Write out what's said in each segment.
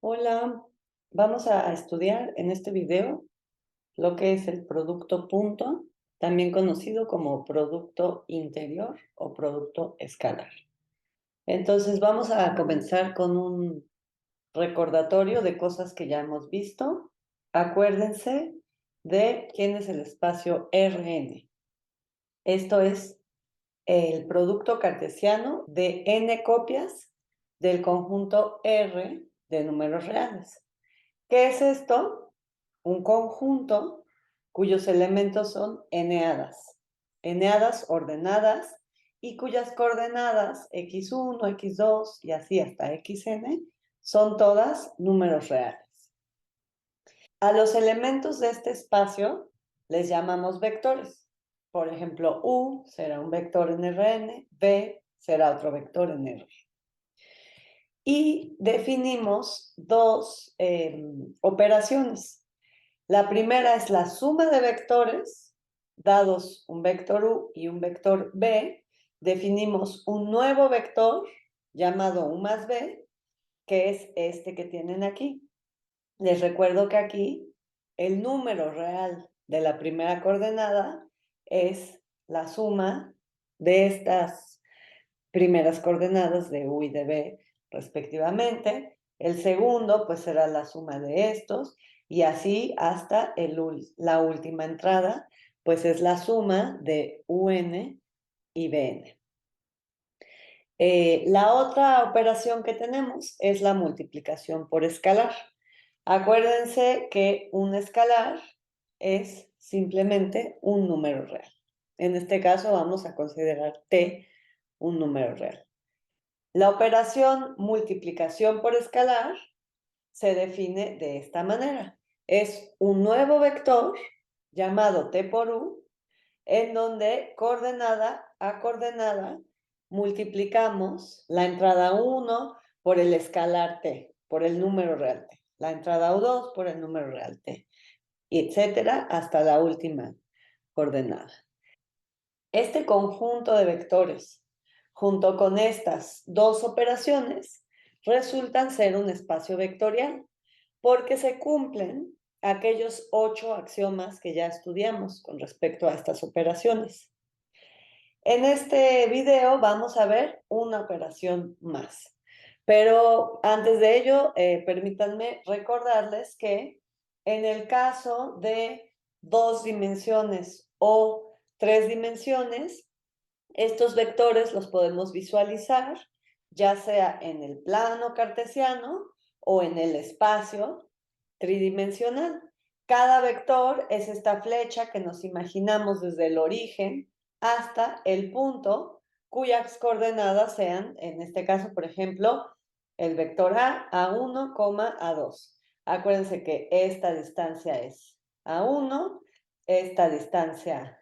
Hola, vamos a estudiar en este video lo que es el producto punto, también conocido como producto interior o producto escalar. Entonces vamos a comenzar con un recordatorio de cosas que ya hemos visto. Acuérdense de quién es el espacio Rn. Esto es el producto cartesiano de n copias del conjunto R de números reales. ¿Qué es esto? Un conjunto cuyos elementos son n-hadas ordenadas y cuyas coordenadas x1, x2 y así hasta xn son todas números reales. A los elementos de este espacio les llamamos vectores. Por ejemplo, u será un vector en Rn, v será otro vector en R. Y definimos dos operaciones. La primera es la suma de vectores, dados un vector u y un vector v, definimos un nuevo vector llamado u más v, que es este que tienen aquí. Les recuerdo que aquí el número real de la primera coordenada es la suma de estas primeras coordenadas de u y de v respectivamente. El segundo pues será la suma de estos y así hasta la última entrada pues es la suma de un y bn. La otra operación que tenemos es la multiplicación por escalar. Acuérdense que un escalar es simplemente un número real. En este caso vamos a considerar t un número real. La operación multiplicación por escalar se define de esta manera. Es un nuevo vector llamado t por u, en donde coordenada a coordenada multiplicamos la entrada 1 por el escalar t, por el número real t, la entrada 2 por el número real t, etcétera, hasta la última coordenada. Este conjunto de vectores, junto con estas dos operaciones, resultan ser un espacio vectorial, porque se cumplen aquellos 8 axiomas que ya estudiamos con respecto a estas operaciones. En este video vamos a ver una operación más. Pero antes de ello, permítanme recordarles que en el caso de 2 dimensiones o 3 dimensiones, estos vectores los podemos visualizar ya sea en el plano cartesiano o en el espacio tridimensional. Cada vector es esta flecha que nos imaginamos desde el origen hasta el punto cuyas coordenadas sean, en este caso, por ejemplo, el vector A, A1, A2. Acuérdense que esta distancia es A1, esta distancia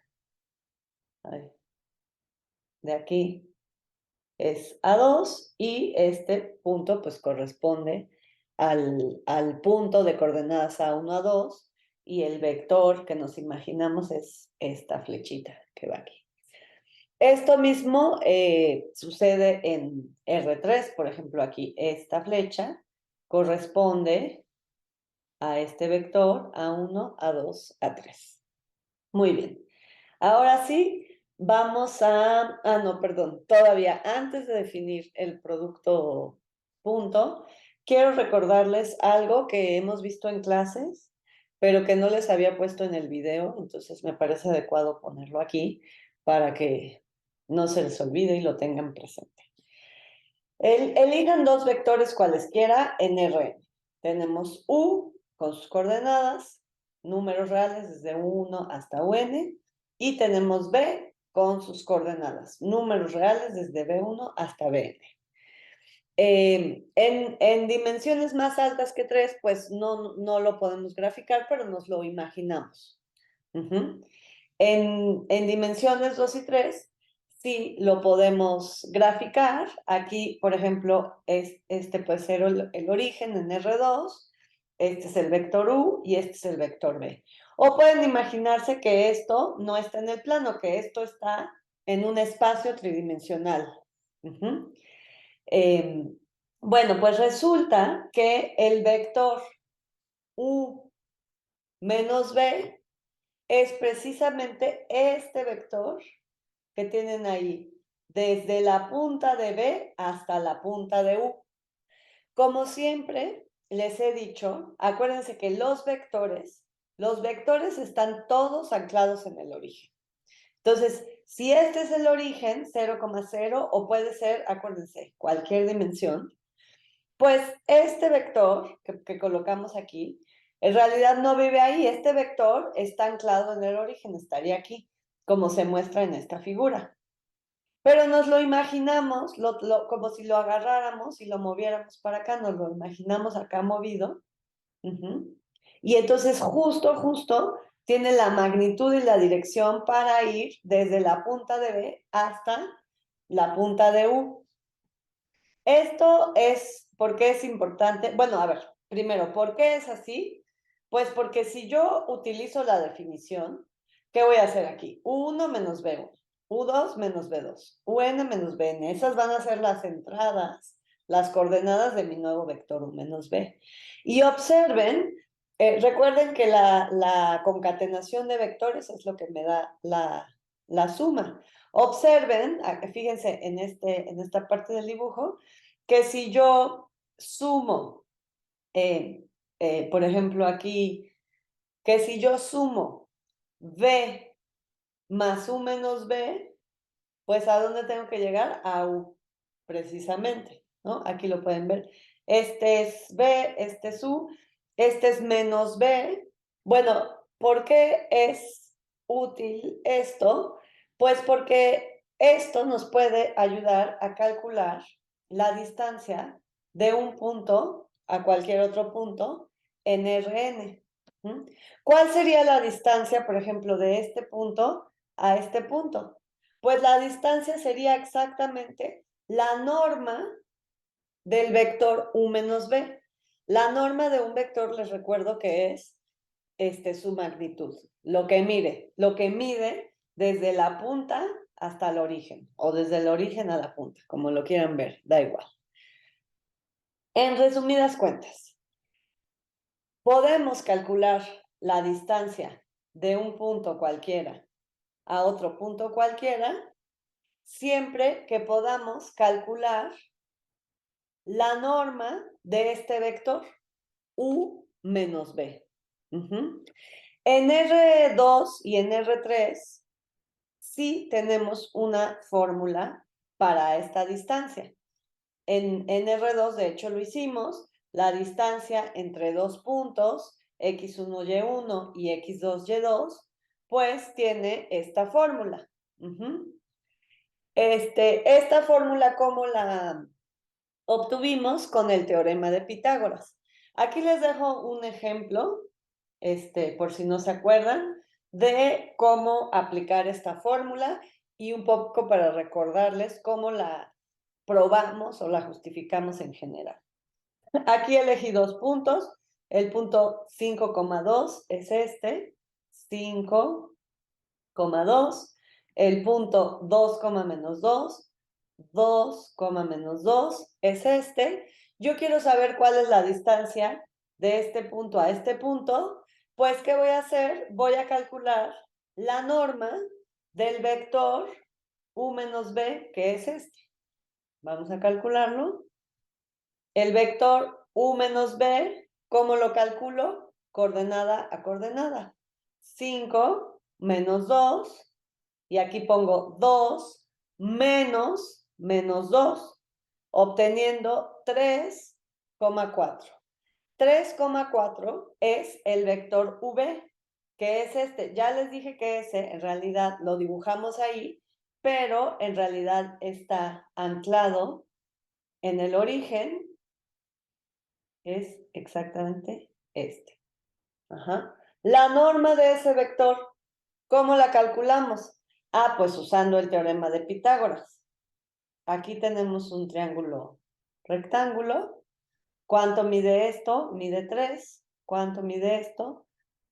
de aquí es A2 y este punto pues corresponde al punto de coordenadas A1, A2 y el vector que nos imaginamos es esta flechita que va aquí. Esto mismo sucede en R3, por ejemplo, aquí esta flecha corresponde a este vector A1, A2, A3. Muy bien. Ahora sí, vamos a... no, perdón, todavía antes de definir el producto punto, quiero recordarles algo que hemos visto en clases, pero que no les había puesto en el video, entonces me parece adecuado ponerlo aquí para que no se les olvide y lo tengan presente. Elijan dos vectores cualesquiera en Rn. Tenemos u con sus coordenadas, números reales desde 1 hasta un, y tenemos b con sus coordenadas, números reales desde b1 hasta bn. En dimensiones más altas que 3, pues no lo podemos graficar, pero nos lo imaginamos. En dimensiones 2 y 3, sí lo podemos graficar. Aquí, por ejemplo, este puede ser el origen en R2, este es el vector U y este es el vector B. O pueden imaginarse que esto no está en el plano, que esto está en un espacio tridimensional. Bueno, pues resulta que el vector u menos b es precisamente este vector que tienen ahí, desde la punta de b hasta la punta de u. Como siempre les he dicho, acuérdense que los vectores están todos anclados en el origen. Entonces, si este es el origen, 0,0, o puede ser, acuérdense, cualquier dimensión, pues este vector que colocamos aquí, en realidad no vive ahí. Este vector está anclado en el origen, estaría aquí, como se muestra en esta figura. Pero nos lo imaginamos como si lo agarráramos y lo moviéramos para acá, nos lo imaginamos acá movido. Y entonces justo tiene la magnitud y la dirección para ir desde la punta de B hasta la punta de U. Esto es, ¿por qué es importante? Bueno, a ver, primero, ¿por qué es así? Pues porque si yo utilizo la definición, ¿qué voy a hacer aquí? U1 menos B1, U2 menos B2, UN menos BN. Esas van a ser las entradas, las coordenadas de mi nuevo vector U menos B. Y observen, recuerden que la concatenación de vectores es lo que me da la suma. Observen, fíjense en esta parte del dibujo, que si yo sumo, por ejemplo aquí, que si yo sumo B más U menos B, pues ¿a dónde tengo que llegar? A U, precisamente, ¿no? Aquí lo pueden ver. Este es B, este es U, este es menos B. Bueno, ¿por qué es útil esto? Pues porque esto nos puede ayudar a calcular la distancia de un punto a cualquier otro punto en Rn. ¿Cuál sería la distancia, por ejemplo, de este punto a este punto? Pues la distancia sería exactamente la norma del vector u menos b. La norma de un vector, les recuerdo que es su magnitud, lo que mide desde la punta hasta el origen, o desde el origen a la punta, como lo quieran ver, da igual. En resumidas cuentas, podemos calcular la distancia de un punto cualquiera a otro punto cualquiera siempre que podamos calcular la norma de este vector, u menos b. En R2 y en R3 sí tenemos una fórmula para esta distancia. En R2, de hecho, lo hicimos. La distancia entre dos puntos, x1, y1 y x2, y2, pues tiene esta fórmula. Esta fórmula, ¿cómo la obtuvimos? Con el teorema de Pitágoras. Aquí les dejo un ejemplo, por si no se acuerdan, de cómo aplicar esta fórmula y un poco para recordarles cómo la probamos o la justificamos en general. Aquí elegí dos puntos. El punto 5,2 es este, 5,2. El punto 2, menos 2, 2, menos 2 es este. Yo quiero saber cuál es la distancia de este punto a este punto. Pues, ¿qué voy a hacer? Voy a calcular la norma del vector u menos b, que es este. Vamos a calcularlo. El vector u menos b, ¿cómo lo calculo? Coordenada a coordenada. 5 menos 2, y aquí pongo 2 menos 2, obteniendo 3,4. 3,4 es el vector v, que es este. Ya les dije que ese, en realidad, lo dibujamos ahí, pero en realidad está anclado en el origen, es exactamente este. La norma de ese vector, ¿cómo la calculamos? Pues usando el teorema de Pitágoras. Aquí tenemos un triángulo rectángulo. ¿Cuánto mide esto? Mide 3. ¿Cuánto mide esto?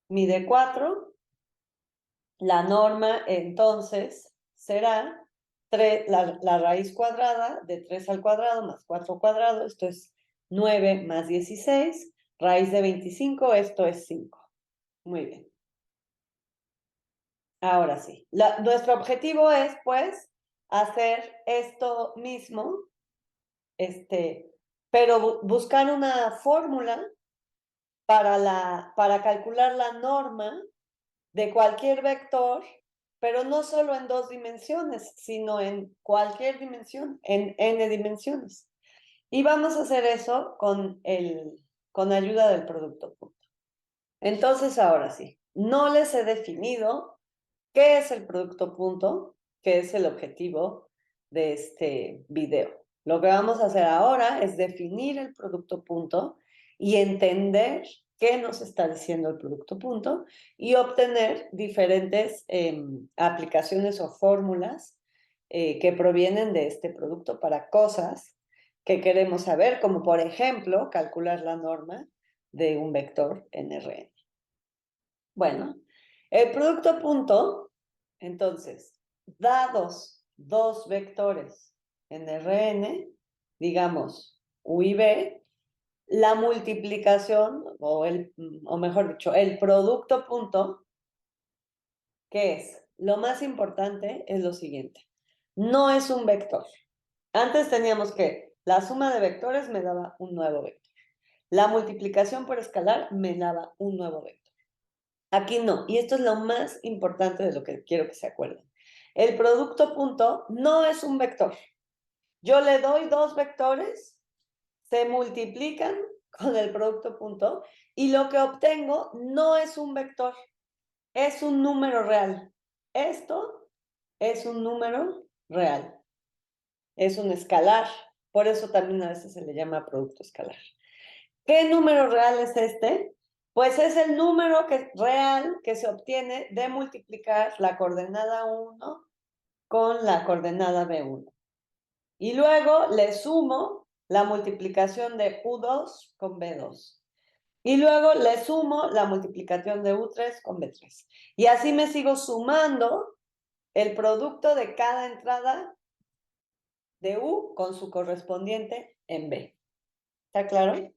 Mide 4. La norma entonces será la raíz cuadrada de 3 al cuadrado más 4 al cuadrado, esto es 9 más 16, raíz de 25, esto es 5. Muy bien. Ahora sí. Nuestro objetivo es, pues, hacer esto mismo, pero buscar una fórmula para calcular la norma de cualquier vector, pero no solo en 2 dimensiones, sino en cualquier dimensión, en n dimensiones. Y vamos a hacer eso con ayuda del producto punto. Entonces, ahora sí, no les he definido qué es el producto punto, que es el objetivo de este video. Lo que vamos a hacer ahora es definir el producto punto y entender qué nos está diciendo el producto punto y obtener diferentes aplicaciones o fórmulas que provienen de este producto para cosas que queremos saber, como por ejemplo calcular la norma de un vector en Rn. Bueno, el producto punto, entonces, dados dos vectores en Rn, digamos u y b, la multiplicación, o mejor dicho, el producto punto, ¿qué es? Lo más importante es lo siguiente. No es un vector. Antes teníamos que la suma de vectores me daba un nuevo vector. La multiplicación por escalar me daba un nuevo vector. Aquí no, y esto es lo más importante de lo que quiero que se acuerden. El producto punto no es un vector. Yo le doy dos vectores, se multiplican con el producto punto, y lo que obtengo no es un vector, es un número real. Esto es un número real, es un escalar, por eso también a veces se le llama producto escalar. ¿Qué número real es este? Pues es el número real que se obtiene de multiplicar la coordenada 1 con la coordenada B1. Y luego le sumo la multiplicación de U2 con B2. Y luego le sumo la multiplicación de U3 con B3. Y así me sigo sumando el producto de cada entrada de U con su correspondiente en B. ¿Está claro?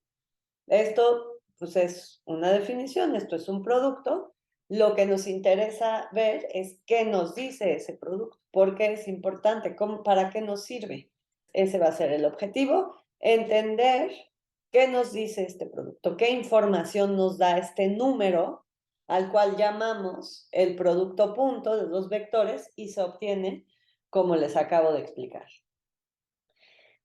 Esto, pues, es una definición, esto es un producto. Lo que nos interesa ver es qué nos dice ese producto, por qué es importante, para qué nos sirve. Ese va a ser el objetivo, entender qué nos dice este producto, qué información nos da este número al cual llamamos el producto punto de dos vectores y se obtiene como les acabo de explicar.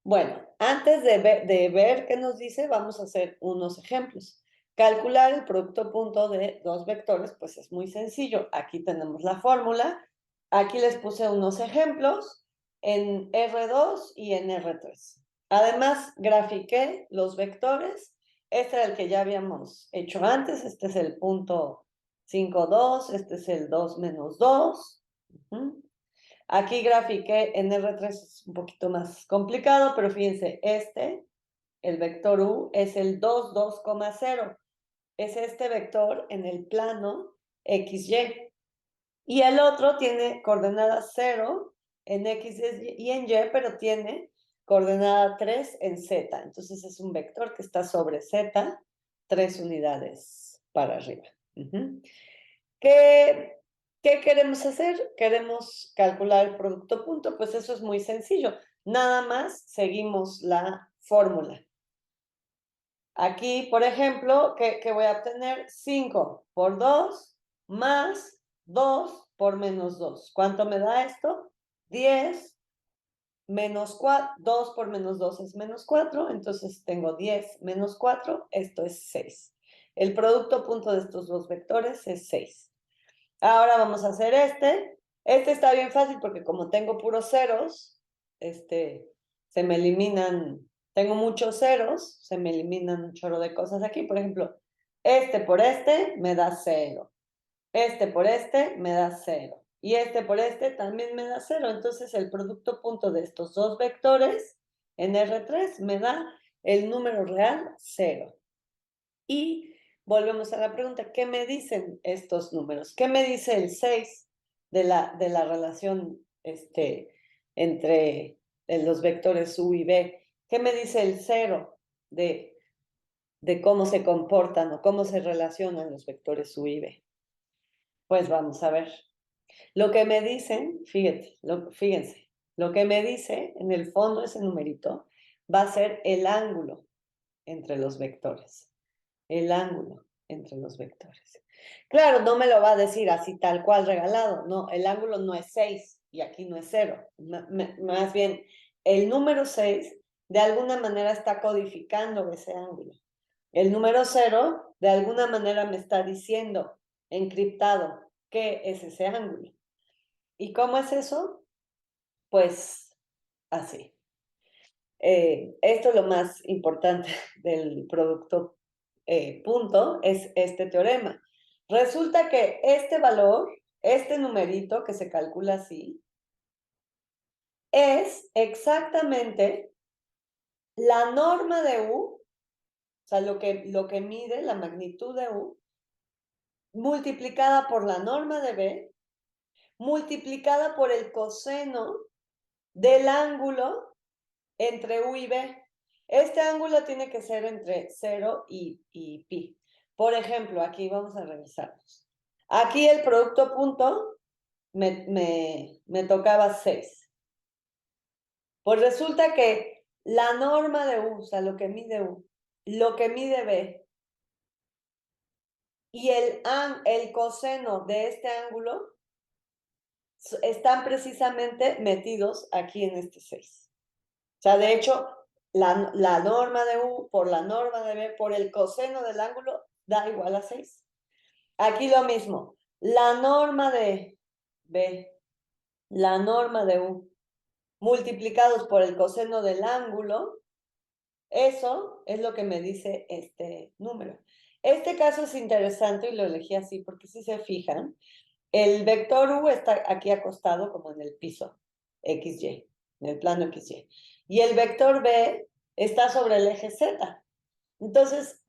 Bueno, antes de ver qué nos dice, vamos a hacer unos ejemplos. Calcular el producto punto de dos vectores, pues es muy sencillo. Aquí tenemos la fórmula. Aquí les puse unos ejemplos en R2 y en R3. Además, grafiqué los vectores. Este era el que ya habíamos hecho antes. Este es el punto 5, 2. Este es el 2 menos 2. Aquí grafiqué en R3, es un poquito más complicado, pero fíjense, el vector U, es el 2, 2,0. Es este vector en el plano XY. Y el otro tiene coordenada 0 en X y en Y, pero tiene coordenada 3 en Z. Entonces es un vector que está sobre Z, 3 unidades para arriba. ¿Qué queremos hacer? Queremos calcular el producto punto, pues eso es muy sencillo. Nada más seguimos la fórmula. Aquí, por ejemplo, ¿qué voy a obtener? 5 por 2 más 2 por menos 2. ¿Cuánto me da esto? 10 menos 4. 2 por menos 2 es menos 4, entonces tengo 10 menos 4, esto es 6. El producto punto de estos dos vectores es 6. Ahora vamos a hacer este. Este está bien fácil porque como tengo puros ceros, se me eliminan, tengo muchos ceros, se me eliminan un chorro de cosas aquí. Por ejemplo, este por este me da 0. Este por este me da 0. Y este por este también me da 0. Entonces el producto punto de estos dos vectores en R3 me da el número real 0. Y volvemos a la pregunta, ¿qué me dicen estos números? ¿Qué me dice el 6 de la relación entre los vectores u y b. ¿Qué me dice el 0 de cómo se comportan o cómo se relacionan los vectores u y b? Pues vamos a ver. Lo que me dicen, fíjense, lo que me dice en el fondo ese numerito va a ser el ángulo entre los vectores. El ángulo entre los vectores. Claro, no me lo va a decir así tal cual regalado, no, el ángulo no es 6 y aquí no es 0. Más bien, el número 6 de alguna manera está codificando ese ángulo. El número 0 de alguna manera me está diciendo, encriptado, qué es ese ángulo. ¿Y cómo es eso? Pues así. Esto es lo más importante del producto punto, es este teorema. Resulta que este valor, este numerito que se calcula así, es exactamente la norma de U, o sea, lo que mide la magnitud de U, multiplicada por la norma de B, multiplicada por el coseno del ángulo entre U y B. Este ángulo tiene que ser entre 0 y pi. Por ejemplo, aquí vamos a revisarlos. Aquí el producto punto me tocaba 6. Pues resulta que la norma de U, o sea, lo que mide U, lo que mide B, y el coseno de este ángulo están precisamente metidos aquí en este 6. O sea, de hecho, la norma de U por la norma de B por el coseno del ángulo da igual a 6. Aquí lo mismo. La norma de B, la norma de U, multiplicados por el coseno del ángulo, eso es lo que me dice este número. Este caso es interesante y lo elegí así porque si se fijan, el vector U está aquí acostado como en el piso XY, en el plano XY. Y el vector B está sobre el eje Z. Entonces,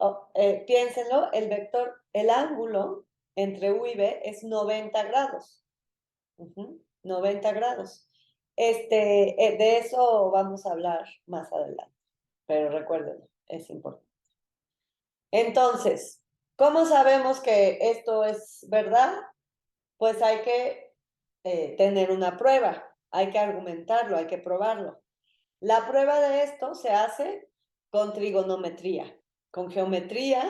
piénsenlo, el ángulo entre U y B es 90 grados. 90 grados. De eso vamos a hablar más adelante, pero recuérdenlo, es importante. Entonces, ¿cómo sabemos que esto es verdad? Pues hay que tener una prueba, hay que argumentarlo, hay que probarlo. La prueba de esto se hace con trigonometría, con geometría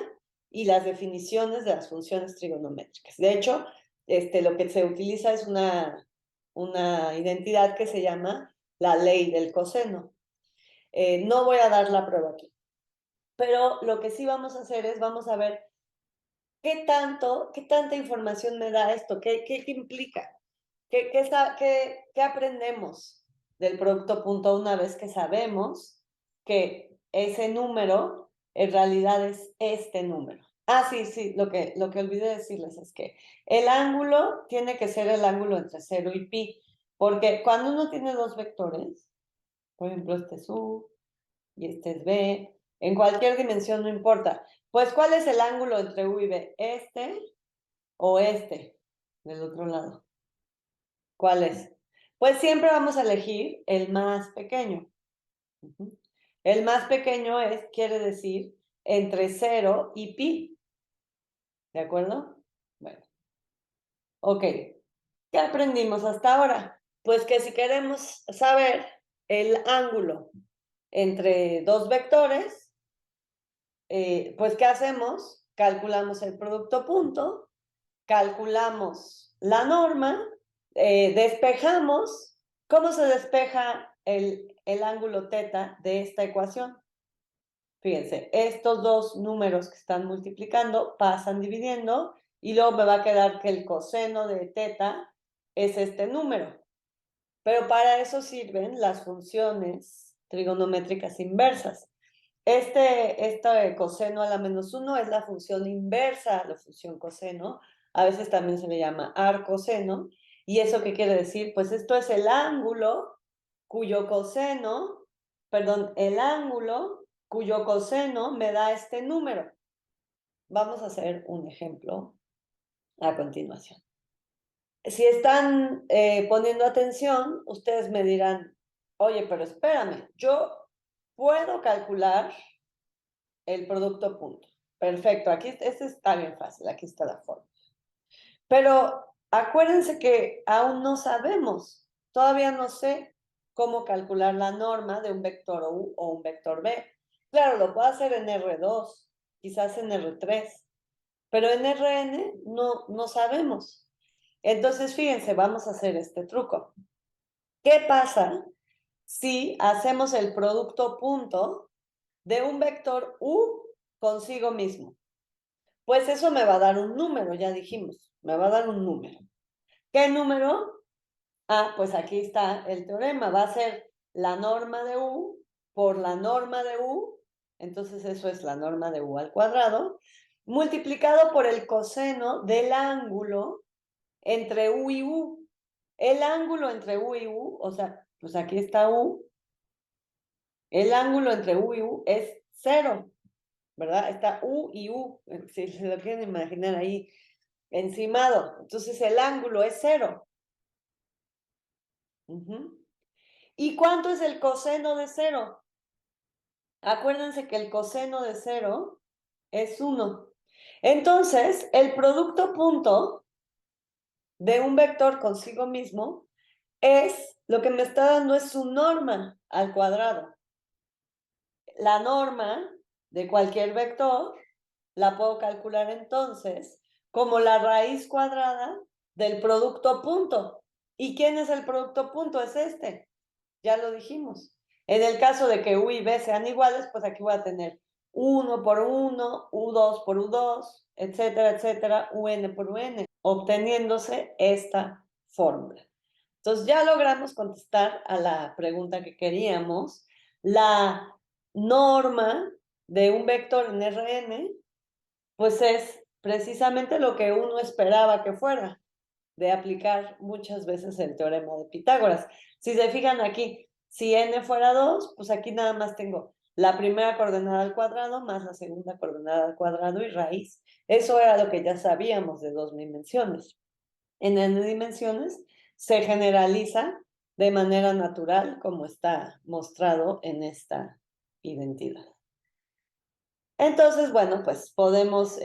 y las definiciones de las funciones trigonométricas. De hecho, lo que se utiliza es una identidad que se llama la ley del coseno. No voy a dar la prueba aquí, pero lo que sí vamos a hacer es, vamos a ver qué tanta información me da esto, qué implica, qué aprendemos del producto punto una vez que sabemos que ese número en realidad es este número. Ah, sí, lo que olvidé decirles es que el ángulo tiene que ser el ángulo entre 0 y pi, porque cuando uno tiene dos vectores, por ejemplo, este es U y este es B, en cualquier dimensión no importa. Pues, ¿cuál es el ángulo entre U y B? ¿Este o este del otro lado? ¿Cuál es? Pues siempre vamos a elegir el más pequeño. El más pequeño quiere decir entre 0 y pi. ¿De acuerdo? Bueno, ok. ¿Qué aprendimos hasta ahora? Pues que si queremos saber el ángulo entre dos vectores, pues ¿qué hacemos? Calculamos el producto punto, calculamos la norma, despejamos. ¿Cómo se despeja el ángulo teta de esta ecuación? Fíjense, estos dos números que están multiplicando pasan dividiendo y luego me va a quedar que el coseno de teta es este número. Pero para eso sirven las funciones trigonométricas inversas. Este coseno a la menos 1 es la función inversa a la función coseno. A veces también se le llama arcoseno. ¿Y eso qué quiere decir? Pues esto es el ángulo cuyo coseno, perdón, el ángulo cuyo coseno me da este número. Vamos a hacer un ejemplo a continuación. Si están poniendo atención, ustedes me dirán, oye, pero espérame, yo puedo calcular el producto punto. Perfecto, aquí este está bien fácil, aquí está la forma. Pero acuérdense que aún no sabemos, todavía no sé cómo calcular la norma de un vector U o un vector B. Claro, lo puedo hacer en R2, quizás en R3, pero en Rn no sabemos. Entonces, fíjense, vamos a hacer este truco. ¿Qué pasa si hacemos el producto punto de un vector U consigo mismo? Pues eso me va a dar un número, ya dijimos, me va a dar un número. ¿Qué número? Ah, pues aquí está el teorema, va a ser la norma de U por la norma de U, entonces eso es la norma de U al cuadrado, multiplicado por el coseno del ángulo entre U y U. El ángulo entre U y U, o sea, pues aquí está U, el ángulo entre U y U es 0, ¿verdad? Está U y U, si se lo quieren imaginar ahí encimado. Entonces el ángulo es 0. ¿Y cuánto es el coseno de 0? Acuérdense que el coseno de 0 es 1. Entonces, el producto punto de un vector consigo mismo es, lo que me está dando es su norma al cuadrado. La norma de cualquier vector la puedo calcular entonces como la raíz cuadrada del producto punto. ¿Y quién es el producto punto? Es este. Ya lo dijimos. En el caso de que U y B sean iguales, pues aquí voy a tener 1 por 1, U2 por U2, etcétera, etcétera, UN por UN, obteniéndose esta fórmula. Entonces ya logramos contestar a la pregunta que queríamos. La norma de un vector en Rn, pues es precisamente lo que uno esperaba que fuera, de aplicar muchas veces el teorema de Pitágoras. Si se fijan aquí, si n fuera 2, pues aquí nada más tengo la primera coordenada al cuadrado más la segunda coordenada al cuadrado y raíz. Eso era lo que ya sabíamos de 2 dimensiones. En n dimensiones se generaliza de manera natural, como está mostrado en esta identidad. Entonces, bueno, pues podemos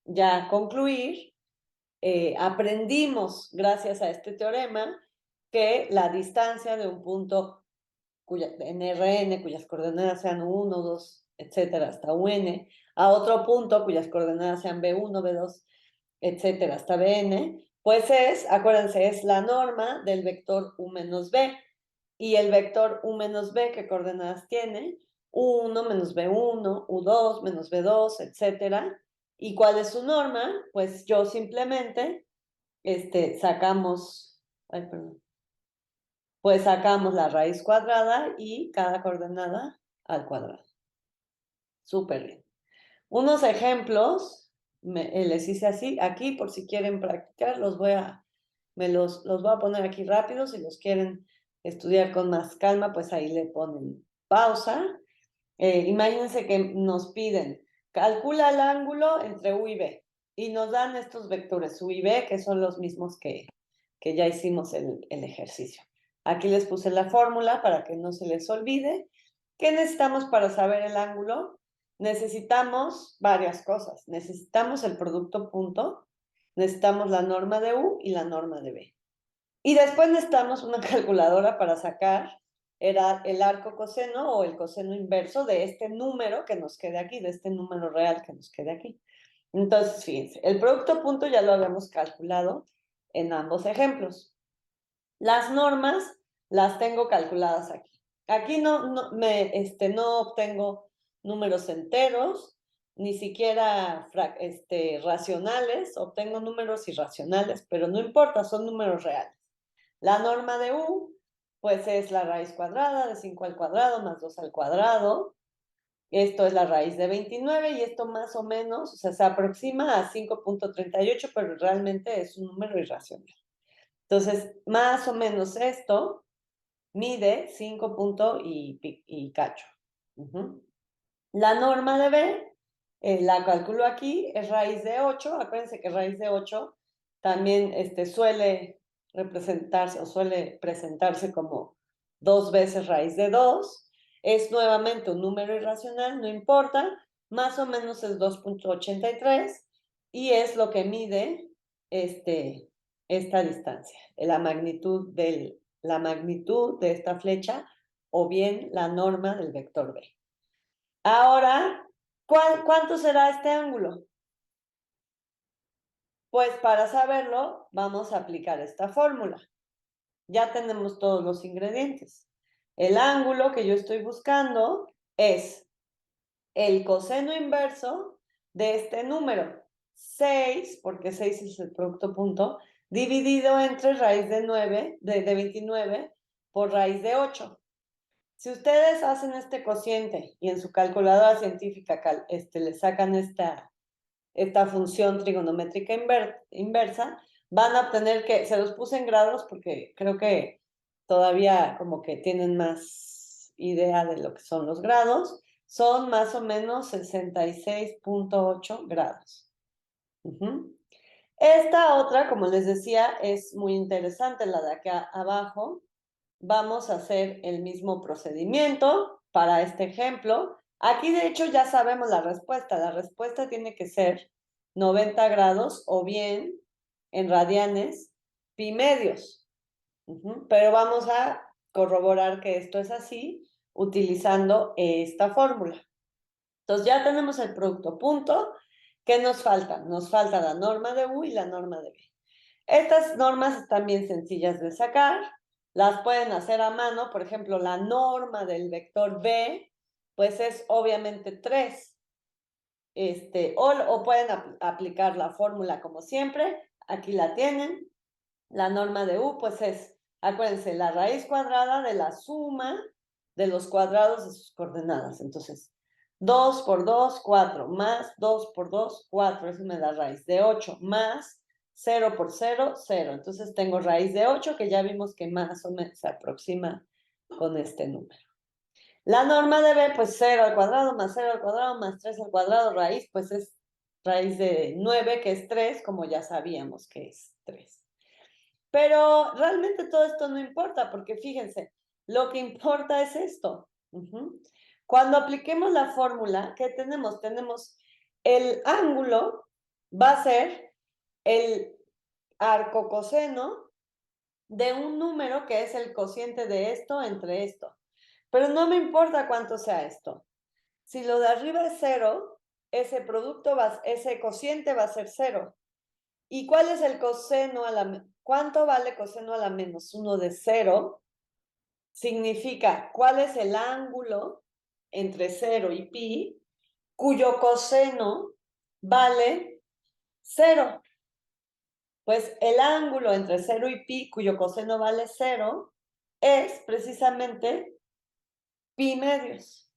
ya concluir. Aprendimos, gracias a este teorema, que la distancia de un punto en Rn, cuyas coordenadas sean 1, 2, etcétera, hasta Un, a otro punto cuyas coordenadas sean B1, B2, etcétera, hasta Bn, pues es, acuérdense, es la norma del vector U menos B. Y el vector U menos B, ¿qué coordenadas tiene? U1 menos B1, U2 menos B2, etcétera. ¿Y cuál es su norma? Pues yo simplemente sacamos, ay, perdón, pues sacamos la raíz cuadrada y cada coordenada al cuadrado. Súper bien. Unos ejemplos, les hice así, aquí por si quieren practicar, los voy a poner aquí rápido, si los quieren estudiar con más calma, pues ahí le ponen pausa. Imagínense que nos piden, calcula el ángulo entre U y B, y nos dan estos vectores U y B, que son los mismos que ya hicimos el ejercicio. Aquí les puse la fórmula para que no se les olvide. ¿Qué necesitamos para saber el ángulo? Necesitamos varias cosas. Necesitamos el producto punto, necesitamos la norma de U y la norma de B. Y después necesitamos una calculadora para sacar el arco coseno o el coseno inverso de este número que nos quede aquí, de este número real que nos quede aquí. Entonces, fíjense, el producto punto ya lo habíamos calculado en ambos ejemplos. Las normas las tengo calculadas aquí. Aquí no obtengo números enteros, ni siquiera racionales, obtengo números irracionales, pero no importa, son números reales. La norma de U, pues es la raíz cuadrada de 5 al cuadrado más 2 al cuadrado. Esto es la raíz de 29 y esto más o menos, o sea, se aproxima a 5.38, pero realmente es un número irracional. Entonces, más o menos esto mide 5 y cacho. La norma de B, la calculo aquí, es raíz de 8. Acuérdense que raíz de 8 también suele representarse o suele presentarse como 2 veces raíz de 2. Es nuevamente un número irracional, no importa, más o menos es 2.83 y es lo que mide esta distancia, la magnitud de esta flecha o bien la norma del vector B. Ahora, ¿cuánto será este ángulo? Pues para saberlo, vamos a aplicar esta fórmula. Ya tenemos todos los ingredientes. El ángulo que yo estoy buscando es el coseno inverso de este número, 6, porque 6 es el producto punto, dividido entre raíz de 9, de 29 por raíz de 8. Si ustedes hacen este cociente y en su calculadora científica le sacan esta función trigonométrica inversa, van a obtener que, se los puse en grados porque creo que todavía como que tienen más idea de lo que son los grados, son más o menos 66.8 grados. Esta otra, como les decía, es muy interesante, la de acá abajo. Vamos a hacer el mismo procedimiento para este ejemplo. Aquí, de hecho, ya sabemos la respuesta. La respuesta tiene que ser 90 grados o bien en radianes pi medios. Pero vamos a corroborar que esto es así utilizando esta fórmula. Entonces ya tenemos el producto punto. ¿Qué nos falta? Nos falta la norma de U y la norma de B. Estas normas están bien sencillas de sacar. Las pueden hacer a mano. Por ejemplo, la norma del vector B, pues es obviamente 3. O pueden aplicar la fórmula como siempre. Aquí la tienen. La norma de U, pues es, acuérdense, la raíz cuadrada de la suma de los cuadrados de sus coordenadas. Entonces, 2 por 2, 4, más 2 por 2, 4. Eso me da raíz de 8, más 0 por 0, 0. Entonces tengo raíz de 8, que ya vimos que más o menos se aproxima con este número. La norma de B, pues 0 al cuadrado, más 0 al cuadrado, más 3 al cuadrado, raíz, pues es raíz de 9, que es 3, como ya sabíamos que es 3. Pero realmente todo esto no importa, porque fíjense, lo que importa es esto. Cuando apliquemos la fórmula, ¿qué tenemos? Tenemos el ángulo, va a ser el arco coseno de un número que es el cociente de esto entre esto. Pero no me importa cuánto sea esto. Si lo de arriba es 0, ese cociente va a ser 0. ¿Y cuál es el coseno cuánto vale coseno a la menos 1 de 0? Significa cuál es el ángulo entre 0 y pi cuyo coseno vale 0. Pues el ángulo entre 0 y pi cuyo coseno vale 0 es precisamente pi medios.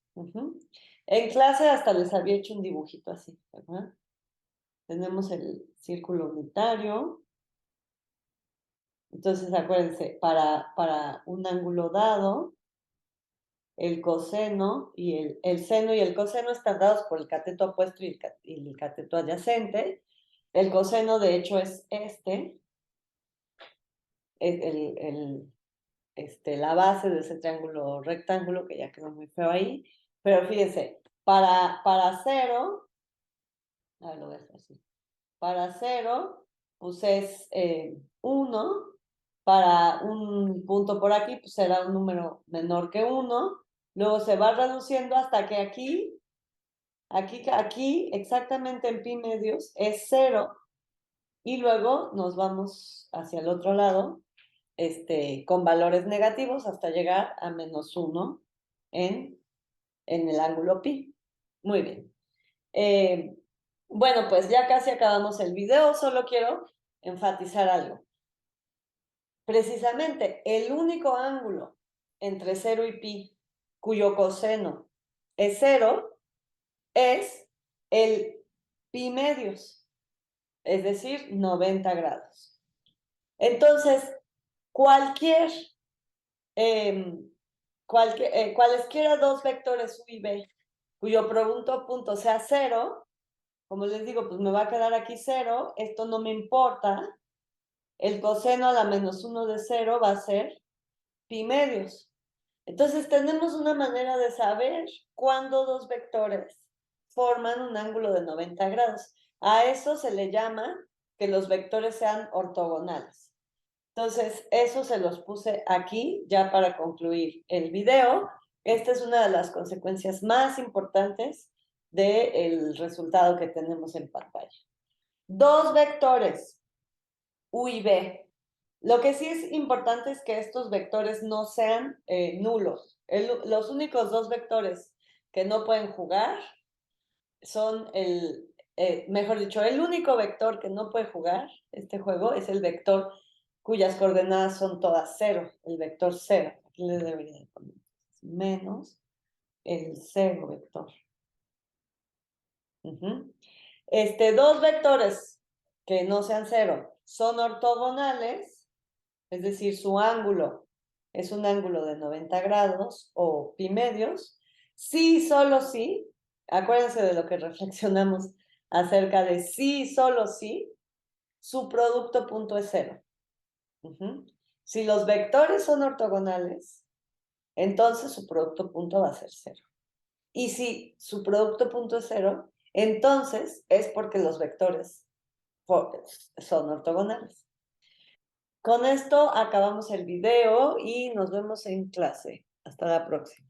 En clase hasta les había hecho un dibujito así, ¿verdad? Tenemos el círculo unitario. Entonces, acuérdense, para un ángulo dado, el coseno y el seno y el coseno están dados por el cateto opuesto y el cateto adyacente. El coseno, de hecho, es la base de ese triángulo rectángulo, que ya quedó muy feo ahí. Pero fíjense, para 0, a ver, lo voy a hacer así. Para 0, pues es 1. Para un punto por aquí, pues será un número menor que 1. Luego se va reduciendo hasta que aquí, exactamente en pi medios, es 0. Y luego nos vamos hacia el otro lado, con valores negativos hasta llegar a menos 1 en el ángulo pi. Muy bien. Bueno, pues ya casi acabamos el video, solo quiero enfatizar algo. Precisamente, el único ángulo entre 0 y pi cuyo coseno es 0 es el pi medios, es decir, 90 grados. Entonces, cualesquiera dos vectores U y B cuyo producto punto sea 0, como les digo, pues me va a quedar aquí 0, esto no me importa, el coseno a la menos 1 de 0 va a ser pi medios. Entonces tenemos una manera de saber cuándo dos vectores forman un ángulo de 90 grados. A eso se le llama que los vectores sean ortogonales. Entonces, eso se los puse aquí ya para concluir el video. Esta es una de las consecuencias más importantes del resultado que tenemos en pantalla. Dos vectores, U y B. Lo que sí es importante es que estos vectores no sean nulos. Los únicos dos vectores que no pueden jugar son mejor dicho, el único vector que no puede jugar este juego es el vector cuyas coordenadas son todas cero, el vector cero. Aquí le debería poner menos el cero vector. Dos vectores que no sean cero son ortogonales, es decir, su ángulo es un ángulo de 90 grados o pi medios, sí, solo sí, acuérdense de lo que reflexionamos acerca de sí, solo sí, su producto punto es cero. Si los vectores son ortogonales, entonces su producto punto va a ser cero. Y si su producto punto es cero, entonces es porque los vectores son ortogonales. Con esto acabamos el video y nos vemos en clase. Hasta la próxima.